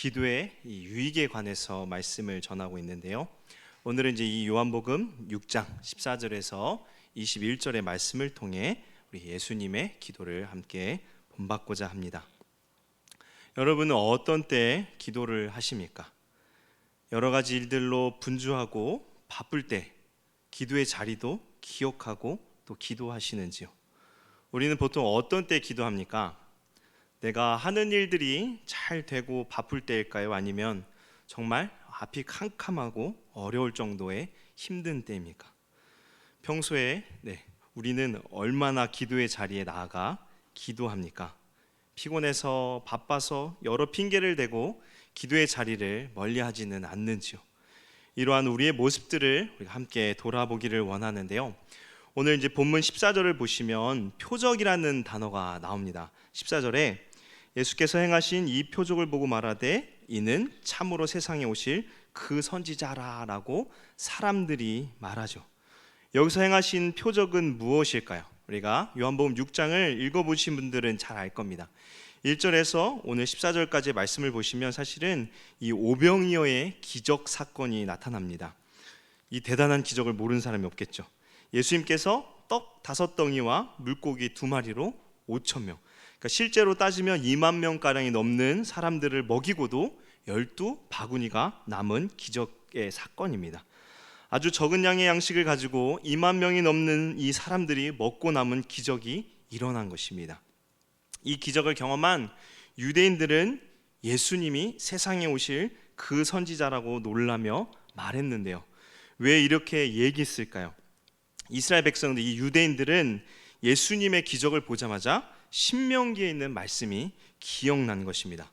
기도의 이 유익에 관해서 말씀을 전하고 있는데요. 오늘은 이제 이 요한복음 6장 14절에서 21절의 말씀을 통해 우리 예수님의 기도를 함께 본받고자 합니다. 여러분은 어떤 때에 기도를 하십니까? 여러 가지 일들로 분주하고 바쁠 때 기도의 자리도 기억하고 또 기도하시는지요? 우리는 보통 어떤 때 기도합니까? 내가 하는 일들이 잘 되고 바쁠 때일까요? 아니면 정말 앞이 캄캄하고 어려울 정도의 힘든 때입니까? 평소에 우리는 얼마나 기도의 자리에 나아가 기도합니까? 피곤해서 바빠서 여러 핑계를 대고 기도의 자리를 멀리하지는 않는지요? 이러한 우리의 모습들을 우리가 함께 돌아보기를 원하는데요. 오늘 이제 본문 14절을 보시면 표적이라는 단어가 나옵니다. 14절에 예수께서 행하신 이 표적을 보고 말하되 이는 참으로 세상에 오실 그 선지자라라고 사람들이 말하죠. 여기서 행하신 표적은 무엇일까요? 우리가 요한복음 6장을 읽어보신 분들은 잘 알 겁니다. 1절에서 오늘 14절까지의 말씀을 보시면 사실은 이 오병이어의 기적 사건이 나타납니다. 이 대단한 기적을 모르는 사람이 없겠죠. 예수님께서 떡 5덩이와 물고기 2마리로 5,000명, 그러니까 실제로 따지면 2만 명가량이 넘는 사람들을 먹이고도 12바구니가 남은 기적의 사건입니다. 아주 적은 양의 양식을 가지고 2만 명이 넘는 이 사람들이 먹고 남은 기적이 일어난 것입니다. 이 기적을 경험한 유대인들은 예수님이 세상에 오실 그 선지자라고 놀라며 말했는데요. 왜 이렇게 얘기했을까요? 이스라엘 백성들, 이 유대인들은 예수님의 기적을 보자마자 신명기에 있는 말씀이 기억난 것입니다.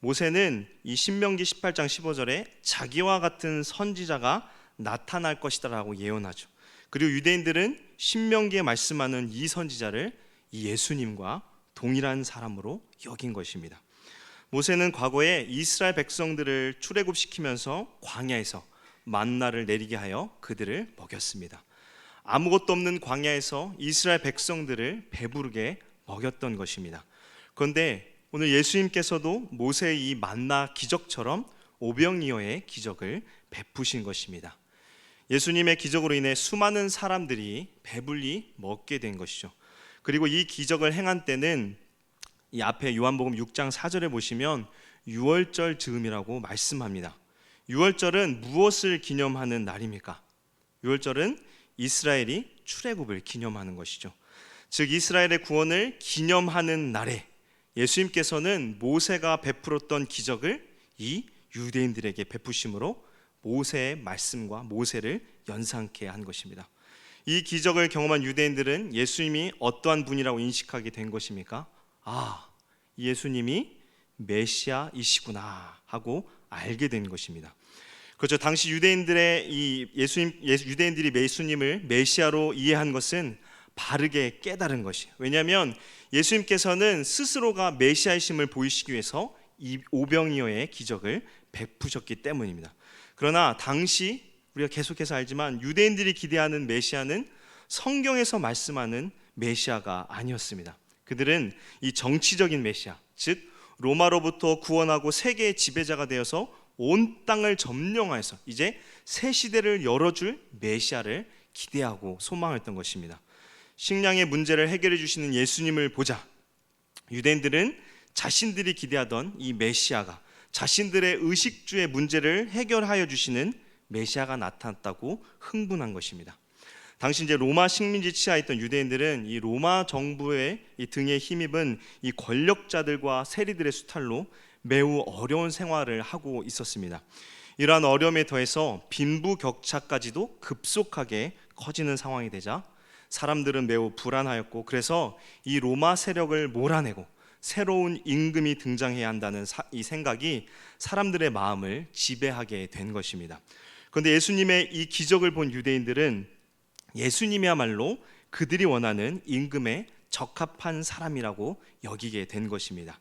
모세는 이 신명기 18장 15절에 자기와 같은 선지자가 나타날 것이다 라고 예언하죠. 그리고 유대인들은 신명기에 말씀하는 이 선지자를 이 예수님과 동일한 사람으로 여긴 것입니다. 모세는 과거에 이스라엘 백성들을 출애굽시키면서 광야에서 만나를 내리게 하여 그들을 먹였습니다. 아무것도 없는 광야에서 이스라엘 백성들을 배부르게 먹였던 것입니다. 그런데 오늘 예수님께서도 모세의 이 만나 기적처럼 오병이어의 기적을 베푸신 것입니다. 예수님의 기적으로 인해 수많은 사람들이 배불리 먹게 된 것이죠. 그리고 이 기적을 행한 때는 이 앞에 요한복음 6장 4절에 보시면 유월절 즈음이라고 말씀합니다. 유월절은 무엇을 기념하는 날입니까? 유월절은 이스라엘이 출애굽을 기념하는 것이죠. 즉 이스라엘의 구원을 기념하는 날에 예수님께서는 모세가 베풀었던 기적을 이 유대인들에게 베푸심으로 모세의 말씀과 모세를 연상케 한 것입니다. 이 기적을 경험한 유대인들은 예수님이 어떠한 분이라고 인식하게 된 것입니까? 예수님이 메시아이시구나 하고 알게 된 것입니다. 그렇죠. 당시 유대인들이 예수님을 메시아로 이해한 것은 바르게 깨달은 것이에요. 왜냐하면 예수님께서는 스스로가 메시아이심을 보이시기 위해서 이 오병이어의 기적을 베푸셨기 때문입니다. 그러나 당시 우리가 계속해서 알지만 유대인들이 기대하는 메시아는 성경에서 말씀하는 메시아가 아니었습니다. 그들은 이 정치적인 메시아, 즉 로마로부터 구원하고 세계의 지배자가 되어서 온 땅을 점령하여서 이제 새 시대를 열어줄 메시아를 기대하고 소망했던 것입니다. 식량의 문제를 해결해 주시는 예수님을 보자 유대인들은 자신들이 기대하던 이 메시아가, 자신들의 의식주의 문제를 해결하여 주시는 메시아가 나타났다고 흥분한 것입니다. 당시 이제 로마 식민지 치하에 있던 유대인들은 이 로마 정부의 이 등에 힘입은 이 권력자들과 세리들의 수탈로 매우 어려운 생활을 하고 있었습니다. 이러한 어려움에 더해서 빈부격차까지도 급속하게 커지는 상황이 되자 사람들은 매우 불안하였고, 그래서 이 로마 세력을 몰아내고 새로운 임금이 등장해야 한다는 이 생각이 사람들의 마음을 지배하게 된 것입니다. 그런데 예수님의 이 기적을 본 유대인들은 예수님이야말로 그들이 원하는 임금에 적합한 사람이라고 여기게 된 것입니다.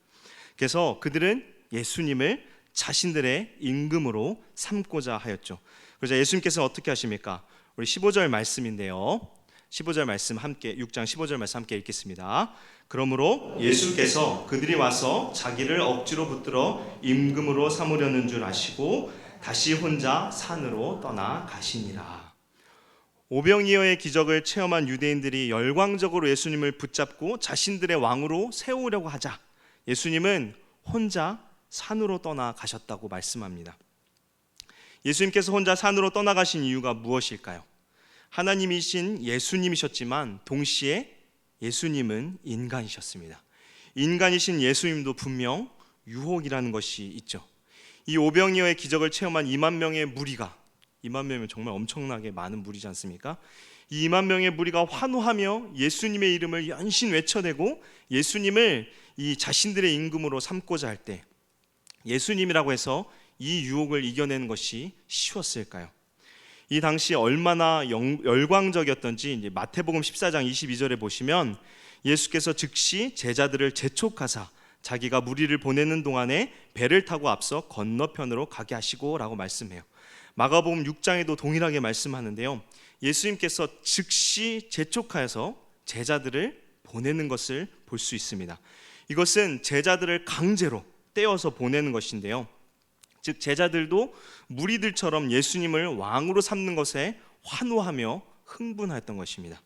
그래서 그들은 예수님을 자신들의 임금으로 삼고자 하였죠. 그래서 예수님께서 어떻게 하십니까? 우리 15절 말씀인데요. 15절 말씀 함께 6장 15절 말씀 함께 읽겠습니다. 그러므로 예수께서 그들이 와서 자기를 억지로 붙들어 임금으로 삼으려는 줄 아시고 다시 혼자 산으로 떠나 가시니라. 오병이어의 기적을 체험한 유대인들이 열광적으로 예수님을 붙잡고 자신들의 왕으로 세우려고 하자 예수님은 혼자 산으로 떠나 가셨다고 말씀합니다. 예수님께서 혼자 산으로 떠나가신 이유가 무엇일까요? 하나님이신 예수님이셨지만 동시에 예수님은 인간이셨습니다. 인간이신 예수님도 분명 유혹이라는 것이 있죠. 이 오병이어의 기적을 체험한 2만 명의 무리가 2만 명이면 정말 엄청나게 많은 무리지 않습니까? 이 2만 명의 무리가 환호하며 예수님의 이름을 연신 외쳐대고 예수님을 이 자신들의 임금으로 삼고자 할 때 예수님이라고 해서 이 유혹을 이겨내는 것이 쉬웠을까요? 이 당시 얼마나 열광적이었던지 이제 마태복음 14장 22절에 보시면 예수께서 즉시 제자들을 재촉하사 자기가 무리를 보내는 동안에 배를 타고 앞서 건너편으로 가게 하시고 라고 말씀해요. 마가복음 6장에도 동일하게 말씀하는데요, 예수님께서 즉시 재촉하여서 제자들을 보내는 것을 볼 수 있습니다. 이것은 제자들을 강제로 떼어서 보내는 것인데요, 즉 제자들도 무리들처럼 예수님을 왕으로 삼는 것에 환호하며 흥분했던 것입니다.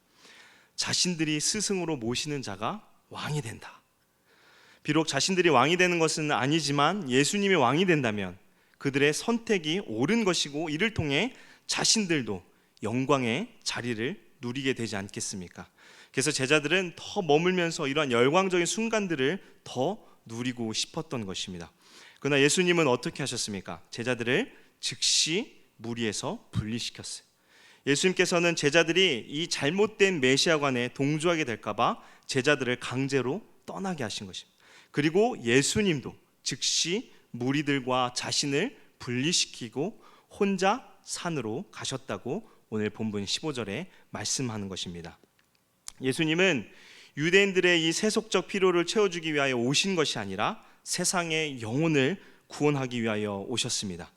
자신들이 스승으로 모시는 자가 왕이 된다. 비록 자신들이 왕이 되는 것은 아니지만 예수님이 왕이 된다면 그들의 선택이 옳은 것이고 이를 통해 자신들도 영광의 자리를 누리게 되지 않겠습니까? 그래서 제자들은 더 머물면서 이러한 열광적인 순간들을 더 누리고 싶었던 것입니다. 그러나 예수님은 어떻게 하셨습니까? 제자들을 즉시 무리에서 분리시켰어요. 예수님께서는 제자들이 이 잘못된 메시아관에 동조하게 될까봐 제자들을 강제로 떠나게 하신 것입니다. 그리고 예수님도 즉시 무리들과 자신을 분리시키고 혼자 산으로 가셨다고 오늘 본문 15절에 말씀하는 것입니다. 예수님은 유대인들의 이 세속적 필요를 채워주기 위하여 오신 것이 아니라 세상의 영혼을 구원하기 위하여 오셨습니다.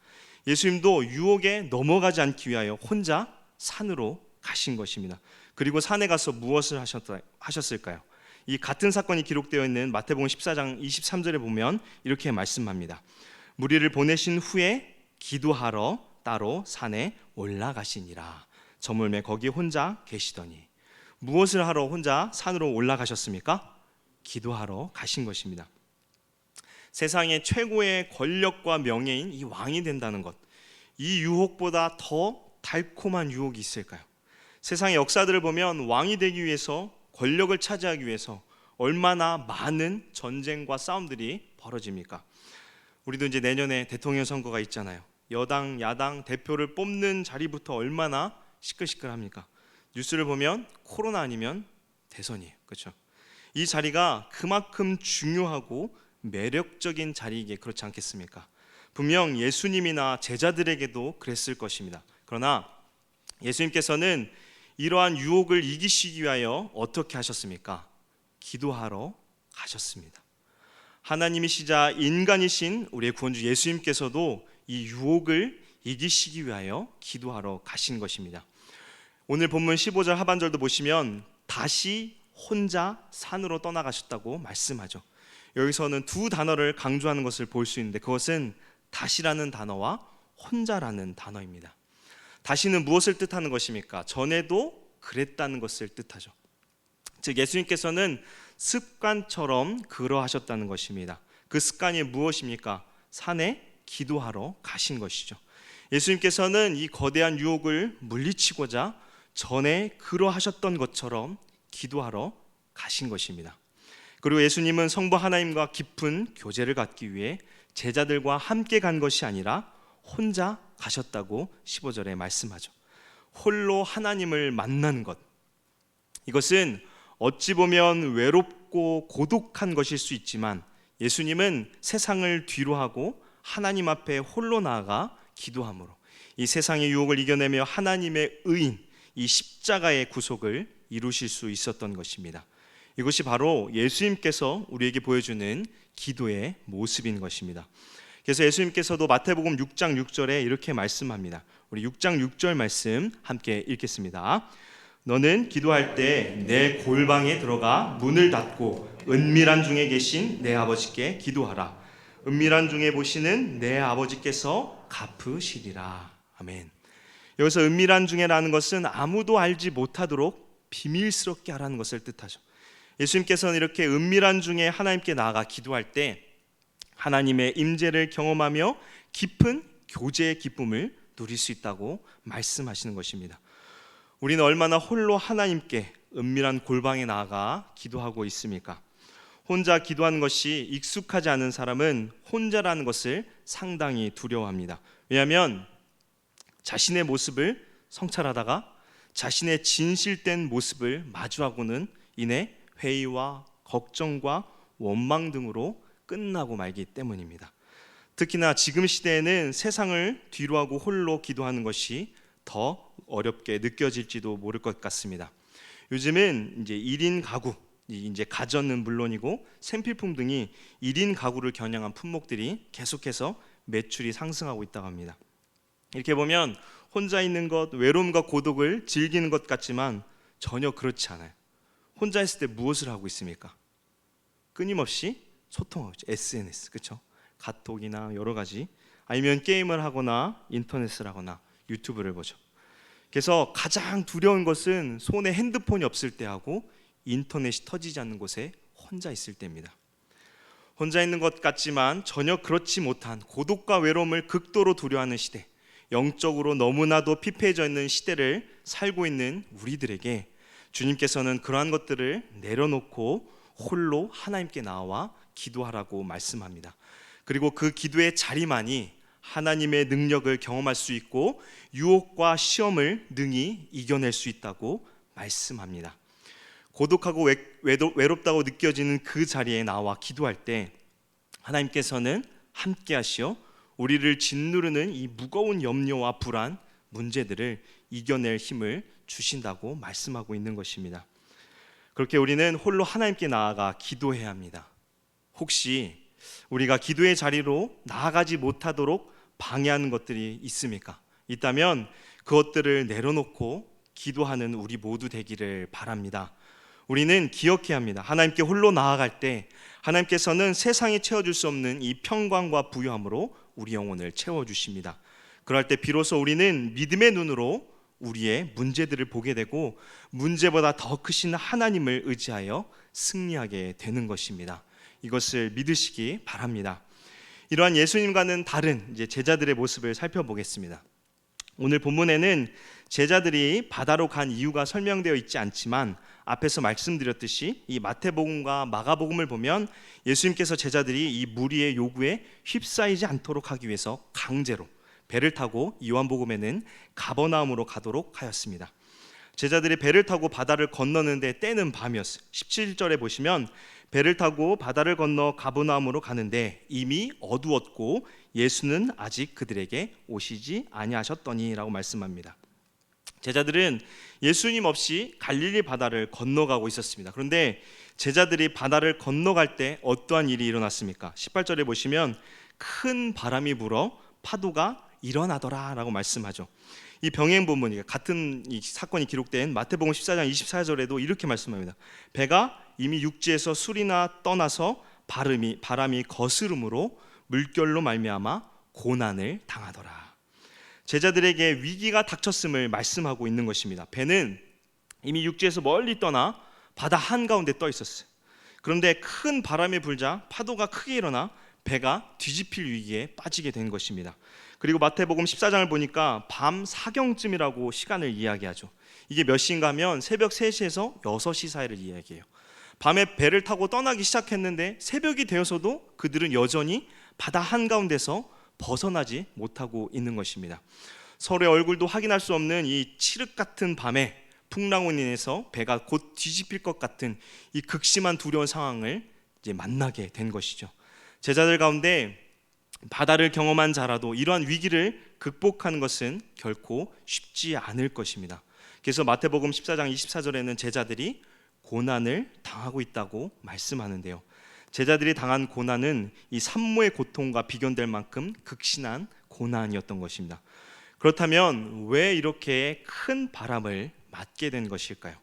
예수님도 유혹에 넘어가지 않기 위하여 혼자 산으로 가신 것입니다. 그리고 산에 가서 무엇을 하셨을까요? 이 같은 사건이 기록되어 있는 마태복음 14장 23절에 보면 이렇게 말씀합니다. 무리를 보내신 후에 기도하러 따로 산에 올라가시니라. 저물매 거기 혼자 계시더니. 무엇을 하러 혼자 산으로 올라가셨습니까? 기도하러 가신 것입니다. 세상의 최고의 권력과 명예인 이 왕이 된다는 것, 이 유혹보다 더 달콤한 유혹이 있을까요? 세상의 역사들을 보면 왕이 되기 위해서, 권력을 차지하기 위해서 얼마나 많은 전쟁과 싸움들이 벌어집니까? 우리도 이제 내년에 대통령 선거가 있잖아요. 여당, 야당 대표를 뽑는 자리부터 얼마나 시끌시끌합니까? 뉴스를 보면 코로나 아니면 대선이에요. 그렇죠? 이 자리가 그만큼 중요하고 매력적인 자리이기에 그렇지 않겠습니까? 분명 예수님이나 제자들에게도 그랬을 것입니다. 그러나 예수님께서는 이러한 유혹을 이기시기 위하여 어떻게 하셨습니까? 기도하러 가셨습니다. 하나님이시자 인간이신 우리의 구원주 예수님께서도 이 유혹을 이기시기 위하여 기도하러 가신 것입니다. 오늘 본문 15절 하반절도 보시면 다시 혼자 산으로 떠나가셨다고 말씀하죠. 여기서는 두 단어를 강조하는 것을 볼 수 있는데 그것은 다시라는 단어와 혼자라는 단어입니다. 다시는 무엇을 뜻하는 것입니까? 전에도 그랬다는 것을 뜻하죠. 즉 예수님께서는 습관처럼 그러하셨다는 것입니다. 그 습관이 무엇입니까? 산에 기도하러 가신 것이죠. 예수님께서는 이 거대한 유혹을 물리치고자 전에 그러하셨던 것처럼 기도하러 가신 것입니다. 그리고 예수님은 성부 하나님과 깊은 교제를 갖기 위해 제자들과 함께 간 것이 아니라 혼자 가셨다고 15절에 말씀하죠. 홀로 하나님을 만난 것, 이것은 어찌 보면 외롭고 고독한 것일 수 있지만 예수님은 세상을 뒤로하고 하나님 앞에 홀로 나아가 기도함으로 이 세상의 유혹을 이겨내며 하나님의 의인, 이 십자가의 구속을 이루실 수 있었던 것입니다. 이것이 바로 예수님께서 우리에게 보여주는 기도의 모습인 것입니다. 그래서 예수님께서도 마태복음 6장 6절에 이렇게 말씀합니다. 우리 6장 6절 말씀 함께 읽겠습니다. 너는 기도할 때 내 골방에 들어가 문을 닫고 은밀한 중에 계신 내 아버지께 기도하라. 은밀한 중에 보시는 내 아버지께서 갚으시리라. 아멘. 여기서 은밀한 중에라는 것은 아무도 알지 못하도록 비밀스럽게 하라는 것을 뜻하죠. 예수님께서는 이렇게 은밀한 중에 하나님께 나아가 기도할 때 하나님의 임재를 경험하며 깊은 교제의 기쁨을 누릴 수 있다고 말씀하시는 것입니다. 우리는 얼마나 홀로 하나님께 은밀한 골방에 나아가 기도하고 있습니까? 혼자 기도하는 것이 익숙하지 않은 사람은 혼자라는 것을 상당히 두려워합니다. 왜냐하면 자신의 모습을 성찰하다가 자신의 진실된 모습을 마주하고는 인해 회의와 걱정과 원망 등으로 끝나고 말기 때문입니다. 특히나 지금 시대에는 세상을 뒤로하고 홀로 기도하는 것이 더 어렵게 느껴질지도 모를 것 같습니다. 요즘은 이제 1인 가구, 이제 가전은 물론이고 생필품 등이 1인 가구를 겨냥한 품목들이 계속해서 매출이 상승하고 있다고 합니다. 이렇게 보면 혼자 있는 것, 외로움과 고독을 즐기는 것 같지만 전혀 그렇지 않아요. 혼자 있을 때 무엇을 하고 있습니까? 끊임없이 소통하고 있죠. SNS, 그렇죠? 카톡이나 여러 가지, 아니면 게임을 하거나 인터넷을 하거나 유튜브를 보죠. 그래서 가장 두려운 것은 손에 핸드폰이 없을 때하고 인터넷이 터지지 않는 곳에 혼자 있을 때입니다. 혼자 있는 것 같지만 전혀 그렇지 못한 고독과 외로움을 극도로 두려워하는 시대, 영적으로 너무나도 피폐해져 있는 시대를 살고 있는 우리들에게 주님께서는 그러한 것들을 내려놓고 홀로 하나님께 나와 기도하라고 말씀합니다. 그리고 그 기도의 자리만이 하나님의 능력을 경험할 수 있고 유혹과 시험을 능히 이겨낼 수 있다고 말씀합니다. 고독하고 외롭다고 느껴지는 그 자리에 나와 기도할 때 하나님께서는 함께 하시어 우리를 짓누르는 이 무거운 염려와 불안, 문제들을 이겨낼 힘을 주신다고 말씀하고 있는 것입니다. 그렇게 우리는 홀로 하나님께 나아가 기도해야 합니다. 혹시 우리가 기도의 자리로 나아가지 못하도록 방해하는 것들이 있습니까? 있다면 그것들을 내려놓고 기도하는 우리 모두 되기를 바랍니다. 우리는 기억해야 합니다. 하나님께 홀로 나아갈 때 하나님께서는 세상이 채워줄 수 없는 이 평강과 부유함으로 우리 영혼을 채워주십니다. 그럴 때 비로소 우리는 믿음의 눈으로 우리의 문제들을 보게 되고 문제보다 더 크신 하나님을 의지하여 승리하게 되는 것입니다. 이것을 믿으시기 바랍니다. 이러한 예수님과는 다른 이제 제자들의 모습을 살펴보겠습니다. 오늘 본문에는 제자들이 바다로 간 이유가 설명되어 있지 않지만 앞에서 말씀드렸듯이 이 마태복음과 마가복음을 보면 예수님께서 제자들이 이 무리의 요구에 휩싸이지 않도록 하기 위해서 강제로 배를 타고 요한복음에는 가버나움으로 가도록 하였습니다. 제자들이 배를 타고 바다를 건너는데 때는 밤이었어요. 17절에 보시면 배를 타고 바다를 건너 가버나움으로 가는데 이미 어두웠고 예수는 아직 그들에게 오시지 아니하셨더니라고 말씀합니다. 제자들은 예수님 없이 갈릴리 바다를 건너가고 있었습니다. 그런데 제자들이 바다를 건너갈 때 어떠한 일이 일어났습니까? 18절에 보시면 큰 바람이 불어 파도가 일어나더라라고 말씀하죠. 이 병행 본문, 같은 이 사건이 기록된 마태복음 14장 24절에도 이렇게 말씀합니다. 배가 이미 육지에서 술이나 떠나서 바람이 거스름으로 물결로 말미암아 고난을 당하더라. 제자들에게 위기가 닥쳤음을 말씀하고 있는 것입니다. 배는 이미 육지에서 멀리 떠나 바다 한가운데 떠 있었어요. 그런데 큰 바람이 불자 파도가 크게 일어나 배가 뒤집힐 위기에 빠지게 된 것입니다. 그리고 마태복음 14장을 보니까 밤 사경쯤이라고 시간을 이야기하죠. 이게 몇 시인가 하면 새벽 3시에서 6시 사이를 이야기해요. 밤에 배를 타고 떠나기 시작했는데 새벽이 되어서도 그들은 여전히 바다 한가운데서 벗어나지 못하고 있는 것입니다. 서로의 얼굴도 확인할 수 없는 이 칠흑 같은 밤에 풍랑으로 인해서 배가 곧 뒤집힐 것 같은 이 극심한 두려운 상황을 이제 만나게 된 것이죠. 제자들 가운데 바다를 경험한 자라도 이러한 위기를 극복하는 것은 결코 쉽지 않을 것입니다. 그래서 마태복음 14장 24절에는 제자들이 고난을 당하고 있다고 말씀하는데요. 제자들이 당한 고난은 이 산모의 고통과 비견될 만큼 극심한 고난이었던 것입니다. 그렇다면 왜 이렇게 큰 바람을 맞게 된 것일까요?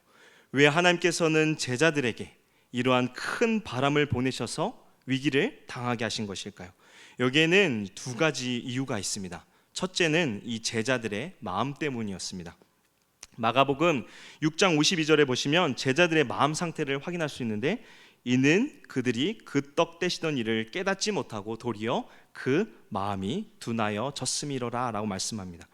왜 하나님께서는 제자들에게 이러한 큰 바람을 보내셔서 위기를 당하게 하신 것일까요? 여기에는 두 가지 이유가 있습니다. 첫째는 이 제자들의 마음 때문이었습니다. 마가복음 6장 52절에 보시면 제자들의 마음 상태를 확인할 수 있는데, 이는 그들이 그 떡 떼시던 일을 깨닫지 못하고 도리어 그 마음이 둔하여 졌음이로라 라고 말씀합니다.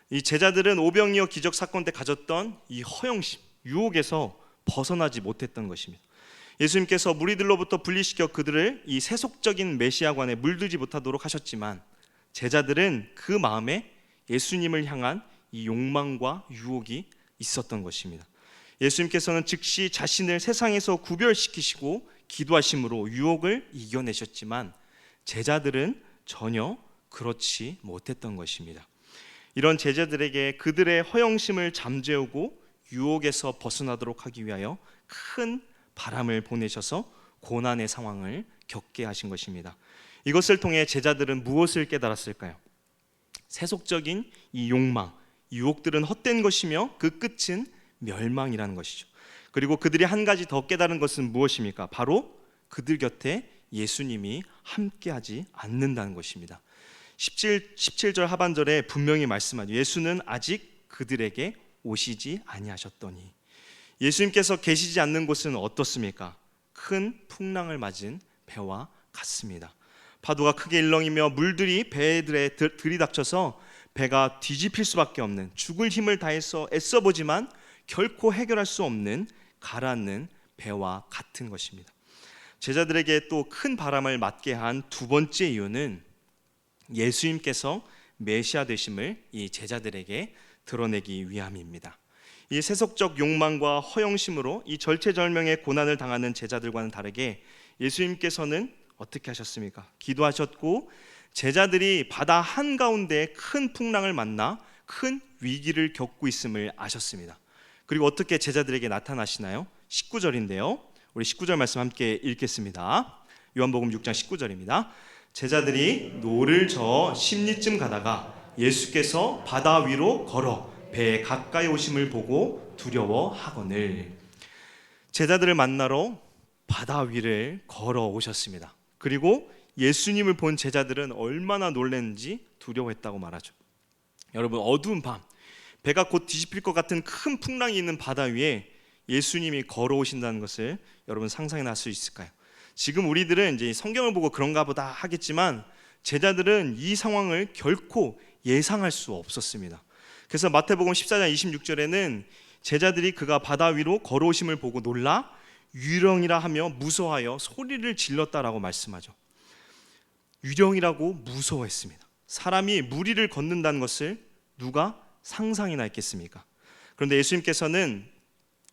이 제자들은 오병이어 기적 사건 때 가졌던 이 허영심, 유혹에서 벗어나지 못했던 것입니다. 예수님께서 무리들로부터 분리시켜 그들을 이 세속적인 메시아관에 물들지 못하도록 하셨지만, 제자들은 그 마음에 예수님을 향한 이 욕망과 유혹이 있었던 것입니다. 예수님께서는 즉시 자신을 세상에서 구별시키시고 기도하심으로 유혹을 이겨내셨지만, 제자들은 전혀 그렇지 못했던 것입니다. 이런 제자들에게 그들의 허영심을 잠재우고 유혹에서 벗어나도록 하기 위하여 큰 바람을 보내셔서 고난의 상황을 겪게 하신 것입니다. 이것을 통해 제자들은 무엇을 깨달았을까요? 세속적인 이 욕망, 유혹들은 헛된 것이며 그 끝은 멸망이라는 것이죠. 그리고 그들이 한 가지 더 깨달은 것은 무엇입니까? 바로 그들 곁에 예수님이 함께하지 않는다는 것입니다. 17절 하반절에 분명히 말씀하죠. 예수는 아직 그들에게 오시지 아니하셨더니. 예수님께서 계시지 않는 곳은 어떻습니까? 큰 풍랑을 맞은 배와 같습니다. 파도가 크게 일렁이며 물들이 배들에 들이닥쳐서 배가 뒤집힐 수밖에 없는, 죽을 힘을 다해서 애써보지만 결코 해결할 수 없는 가라앉는 배와 같은 것입니다. 제자들에게 또 큰 바람을 맞게 한 두 번째 이유는 예수님께서 메시아 되심을 이 제자들에게 드러내기 위함입니다. 이 세속적 욕망과 허영심으로 이 절체절명의 고난을 당하는 제자들과는 다르게 예수님께서는 어떻게 하셨습니까? 기도하셨고 제자들이 바다 한가운데 큰 풍랑을 만나 큰 위기를 겪고 있음을 아셨습니다. 그리고 어떻게 제자들에게 나타나시나요? 19절인데요. 우리 19절 말씀 함께 읽겠습니다. 요한복음 6장 19절입니다. 제자들이 노를 저어 심리쯤 가다가 예수께서 바다 위로 걸어 배에 가까이 오심을 보고 두려워하거늘. 제자들을 만나러 바다 위를 걸어 오셨습니다. 그리고 예수님을 본 제자들은 얼마나 놀랐는지 두려워했다고 말하죠. 여러분, 어두운 밤, 배가 곧 뒤집힐 것 같은 큰 풍랑이 있는 바다 위에 예수님이 걸어오신다는 것을 여러분 상상해 수 있을까요? 지금 우리들은 이제 성경을 보고 그런가 보다 하겠지만 제자들은 이 상황을 결코 예상할 수 없었습니다. 그래서 마태복음 14장 26절에는 제자들이 그가 바다 위로 걸어오심을 보고 놀라 유령이라 하며 무서워하여 소리를 질렀다라고 말씀하죠. 유령이라고 무서워했습니다. 사람이 물 위를 걷는다는 것을 누가 상상이나 했겠습니까? 그런데 예수님께서는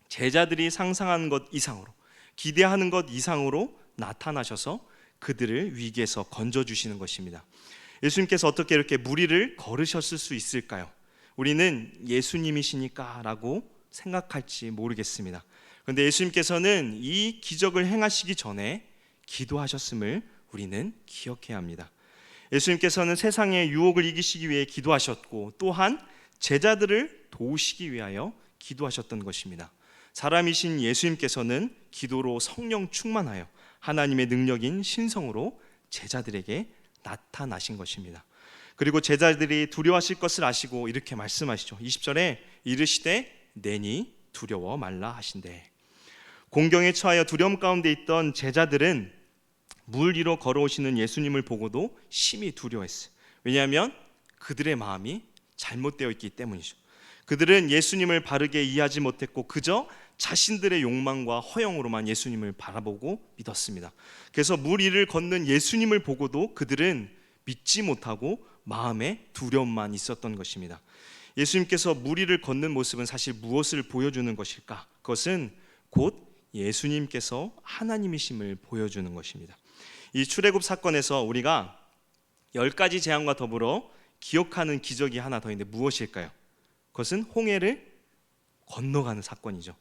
제자들이 상상하는 것 이상으로, 기대하는 것 이상으로 나타나셔서 그들을 위기에서 건져주시는 것입니다. 예수님께서 어떻게 이렇게 물 위를 걸으셨을 수 있을까요? 우리는 예수님이시니까 라고 생각할지 모르겠습니다. 그런데 예수님께서는 이 기적을 행하시기 전에 기도하셨음을 우리는 기억해야 합니다. 예수님께서는 세상의 유혹을 이기시기 위해 기도하셨고 또한 제자들을 도우시기 위하여 기도하셨던 것입니다. 사람이신 예수님께서는 기도로 성령 충만하여 하나님의 능력인 신성으로 제자들에게 나타나신 것입니다. 그리고 제자들이 두려워하실 것을 아시고 이렇게 말씀하시죠. 20절에 이르시되 내니 두려워 말라 하신대. 공경에 처하여 두려움 가운데 있던 제자들은 물 위로 걸어오시는 예수님을 보고도 심히 두려워했어요. 왜냐하면 그들의 마음이 잘못되어 있기 때문이죠. 그들은 예수님을 바르게 이해하지 못했고 그저 자신들의 욕망과 허영으로만 예수님을 바라보고 믿었습니다. 그래서 물 위를 걷는 예수님을 보고도 그들은 믿지 못하고 마음에 두려움만 있었던 것입니다. 예수님께서 물 위를 걷는 모습은 사실 무엇을 보여주는 것일까? 그것은 곧 예수님께서 하나님이심을 보여주는 것입니다. 이 출애굽 사건에서 우리가 10가지 재앙과 더불어 기억하는 기적이 하나 더 있는데 무엇일까요? 그것은 홍해를 건너가는 사건이죠.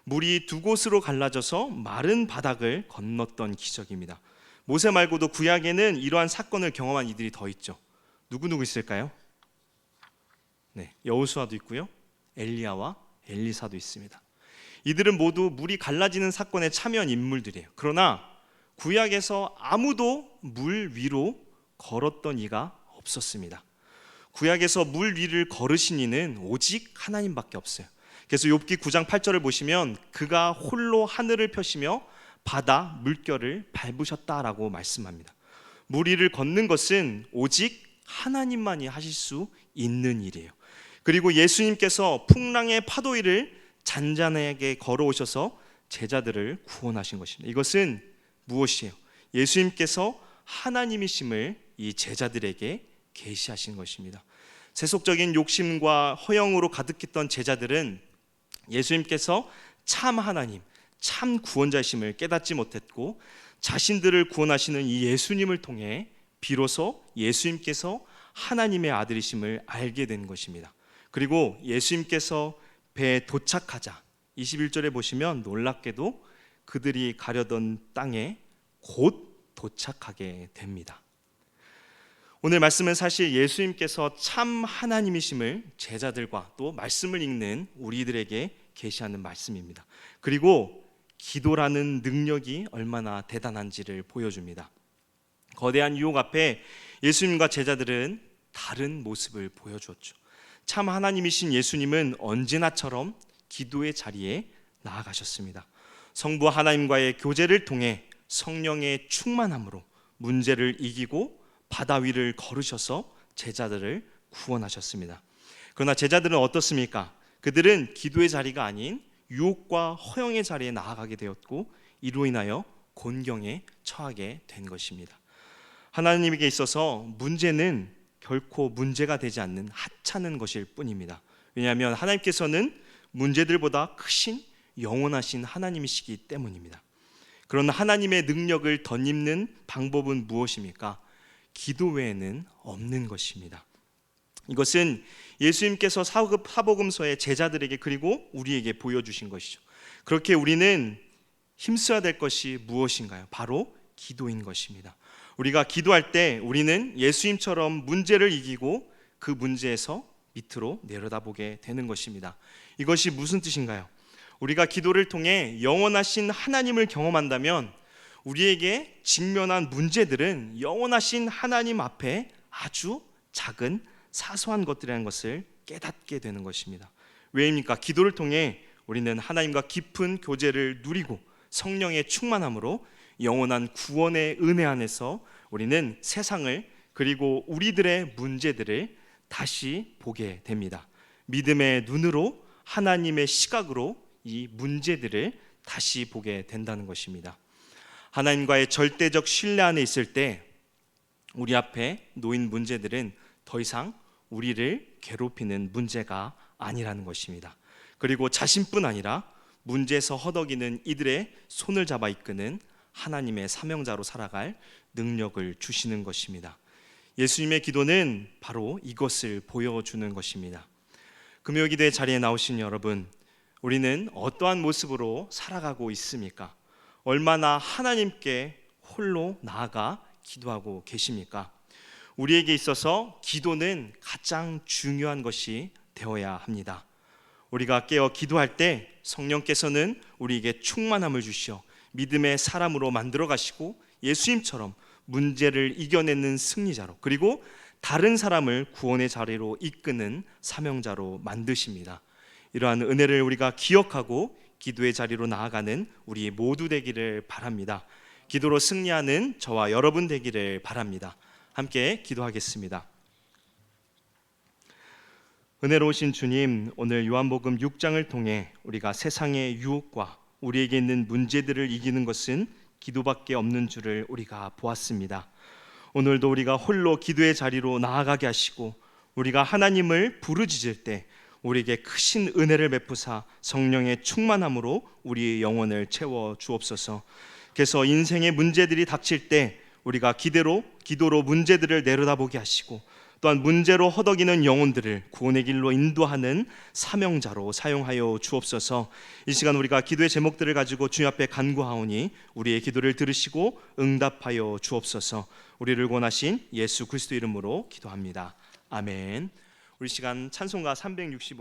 물이 두 곳으로 갈라져서 마른 바닥을 건넜던 기적입니다. 모세 말고도 구약에는 이러한 사건을 경험한 이들이 더 있죠. 누구 있을까요? 네, 여호수아도 있고요, 엘리야와 엘리사도 있습니다. 이들은 모두 물이 갈라지는 사건에 참여한 인물들이에요. 그러나 구약에서 아무도 물 위로 걸었던 이가 없었습니다. 구약에서 물 위를 걸으신 이는 오직 하나님밖에 없어요. 그래서 욥기 9장 8절을 보시면 그가 홀로 하늘을 펴시며 바다 물결을 밟으셨다라고 말씀합니다. 물 위를 걷는 것은 오직 하나님만이 하실 수 있는 일이에요. 그리고 예수님께서 풍랑의 파도 위를 잔잔하게 걸어오셔서 제자들을 구원하신 것입니다. 이것은 무엇이에요? 예수님께서 하나님이심을 이 제자들에게 계시하신 것입니다. 세속적인 욕심과 허영으로 가득했던 제자들은 예수님께서 참 하나님, 참 구원자이심을 깨닫지 못했고 자신들을 구원하시는 이 예수님을 통해 비로소 예수님께서 하나님의 아들이심을 알게 된 것입니다. 그리고 예수님께서 배에 도착하자 21절에 보시면 놀랍게도 그들이 가려던 땅에 곧 도착하게 됩니다. 오늘 말씀은 사실 예수님께서 참 하나님이심을 제자들과 또 말씀을 읽는 우리들에게 계시하는 말씀입니다. 그리고 기도라는 능력이 얼마나 대단한지를 보여줍니다. 거대한 유혹 앞에 예수님과 제자들은 다른 모습을 보여주었죠. 참 하나님이신 예수님은 언제나처럼 기도의 자리에 나아가셨습니다. 성부 하나님과의 교제를 통해 성령의 충만함으로 문제를 이기고 바다 위를 걸으셔서 제자들을 구원하셨습니다. 그러나 제자들은 어떻습니까? 그들은 기도의 자리가 아닌 유혹과 허영의 자리에 나아가게 되었고 이로 인하여 곤경에 처하게 된 것입니다. 하나님에게 있어서 문제는 결코 문제가 되지 않는 하찮은 것일 뿐입니다. 왜냐하면 하나님께서는 문제들보다 크신 영원하신 하나님이시기 때문입니다. 그러나 하나님의 능력을 덧입는 방법은 무엇입니까? 기도 외에는 없는 것입니다. 이것은 예수님께서 사복음서의 제자들에게 그리고 우리에게 보여주신 것이죠. 그렇게 우리는 힘써야 될 것이 무엇인가요? 바로 기도인 것입니다. 우리가 기도할 때 우리는 예수님처럼 문제를 이기고 그 문제에서 밑으로 내려다보게 되는 것입니다. 이것이 무슨 뜻인가요? 우리가 기도를 통해 영원하신 하나님을 경험한다면 우리에게 직면한 문제들은 영원하신 하나님 앞에 아주 작은 사소한 것들이라는 것을 깨닫게 되는 것입니다. 왜입니까? 기도를 통해 우리는 하나님과 깊은 교제를 누리고 성령의 충만함으로 영원한 구원의 은혜 안에서 우리는 세상을 그리고 우리들의 문제들을 다시 보게 됩니다. 믿음의 눈으로 하나님의 시각으로 이 문제들을 다시 보게 된다는 것입니다. 하나님과의 절대적 신뢰 안에 있을 때 우리 앞에 놓인 문제들은 더 이상 우리를 괴롭히는 문제가 아니라는 것입니다. 그리고 자신뿐 아니라 문제에서 허덕이는 이들의 손을 잡아 이끄는 하나님의 사명자로 살아갈 능력을 주시는 것입니다. 예수님의 기도는 바로 이것을 보여주는 것입니다. 금요기도의 자리에 나오신 여러분, 우리는 어떠한 모습으로 살아가고 있습니까? 얼마나 하나님께 홀로 나아가 기도하고 계십니까? 우리에게 있어서 기도는 가장 중요한 것이 되어야 합니다. 우리가 깨어 기도할 때 성령께서는 우리에게 충만함을 주시어 믿음의 사람으로 만들어 가시고 예수님처럼 문제를 이겨내는 승리자로 그리고 다른 사람을 구원의 자리로 이끄는 사명자로 만드십니다. 이러한 은혜를 우리가 기억하고 기도의 자리로 나아가는 우리 모두 되기를 바랍니다. 기도로 승리하는 저와 여러분 되기를 바랍니다. 함께 기도하겠습니다. 은혜로우신 주님, 오늘 요한복음 6장을 통해 우리가 세상의 유혹과 우리에게 있는 문제들을 이기는 것은 기도밖에 없는 줄을 우리가 보았습니다. 오늘도 우리가 홀로 기도의 자리로 나아가게 하시고 우리가 하나님을 부르짖을 때 우리에게 크신 은혜를 베푸사 성령의 충만함으로 우리의 영혼을 채워 주옵소서. 그래서 인생의 문제들이 닥칠 때 우리가 기도로 문제들을 내려다보게 하시고 또한 문제로 허덕이는 영혼들을 구원의 길로 인도하는 사명자로 사용하여 주옵소서. 이 시간 우리가 기도의 제목들을 가지고 주님 앞에 간구하오니 우리의 기도를 들으시고 응답하여 주옵소서. 우리를 구원하신 예수 그리스도 이름으로 기도합니다. 아멘. 우리 시간 찬송가 365